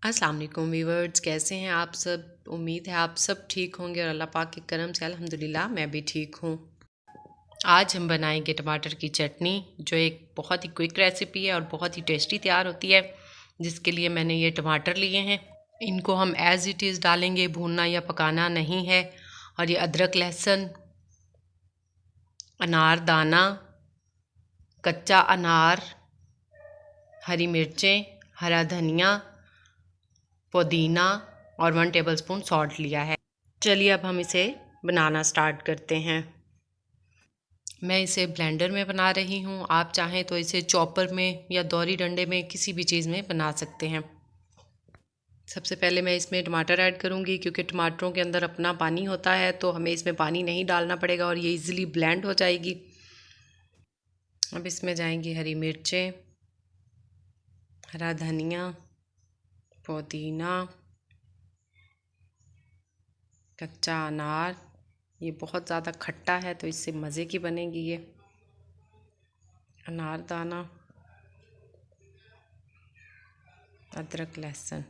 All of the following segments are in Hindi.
अस्सलाम वालेकुम व्यूअर्स, कैसे हैं आप सब। उम्मीद है आप सब ठीक होंगे और अल्लाह पाक के करम से अल्हम्दुलिल्लाह मैं भी ठीक हूँ। आज हम बनाएंगे टमाटर की चटनी, जो एक बहुत ही क्विक रेसिपी है और बहुत ही टेस्टी तैयार होती है। जिसके लिए मैंने ये टमाटर लिए हैं, इनको हम एज़ इट इज़ डालेंगे, भूनना या पकाना नहीं है। और ये अदरक, लहसुन, अनार दाना, कच्चा अनार, हरी मिर्चें, हरा धनिया, पुदीना और 1 टेबलस्पून सॉल्ट लिया है। चलिए अब हम इसे बनाना स्टार्ट करते हैं। मैं इसे ब्लेंडर में बना रही हूँ, आप चाहें तो इसे चॉपर में या दौरी डंडे में किसी भी चीज़ में बना सकते हैं। सबसे पहले मैं इसमें टमाटर ऐड करूँगी, क्योंकि टमाटरों के अंदर अपना पानी होता है तो हमें इसमें पानी नहीं डालना पड़ेगा और ये इजीली ब्लेंड हो जाएगी। अब इसमें जाएंगी हरी मिर्चें, हरा धनिया, पुदीना, कच्चा अनार। ये बहुत ज़्यादा खट्टा है तो इससे मज़े की बनेगी ये। अनारदाना, अदरक, लहसुन।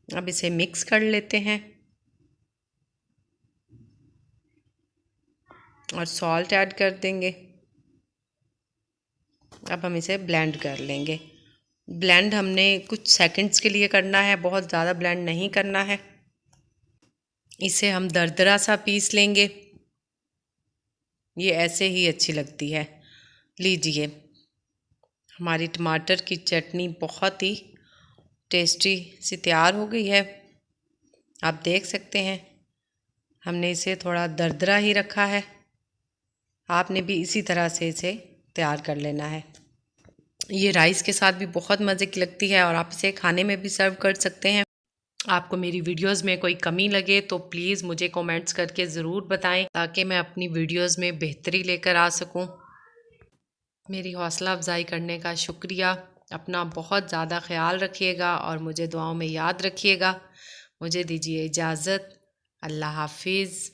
अब इसे मिक्स कर लेते हैं और सॉल्ट ऐड कर देंगे। अब हम इसे ब्लेंड कर लेंगे। ब्लेंड हमने कुछ सेकंड्स के लिए करना है, बहुत ज़्यादा ब्लेंड नहीं करना है। इसे हम दरदरा सा पीस लेंगे, ये ऐसे ही अच्छी लगती है। लीजिए, हमारी टमाटर की चटनी बहुत ही टेस्टी सी तैयार हो गई है। आप देख सकते हैं हमने इसे थोड़ा दरदरा ही रखा है, आपने भी इसी तरह से इसे तैयार कर लेना है। ये राइस के साथ भी बहुत मज़े की लगती है और आप इसे खाने में भी सर्व कर सकते हैं। आपको मेरी वीडियोस में कोई कमी लगे तो प्लीज़ मुझे कमेंट्स करके ज़रूर बताएं, ताकि मैं अपनी वीडियोस में बेहतरी लेकर आ सकूं। मेरी हौसला अफजाई करने का शुक्रिया। अपना बहुत ज़्यादा ख्याल रखिएगा और मुझे दुआओं में याद रखिएगा। मुझे दीजिए इजाज़त। अल्लाह हाफिज़।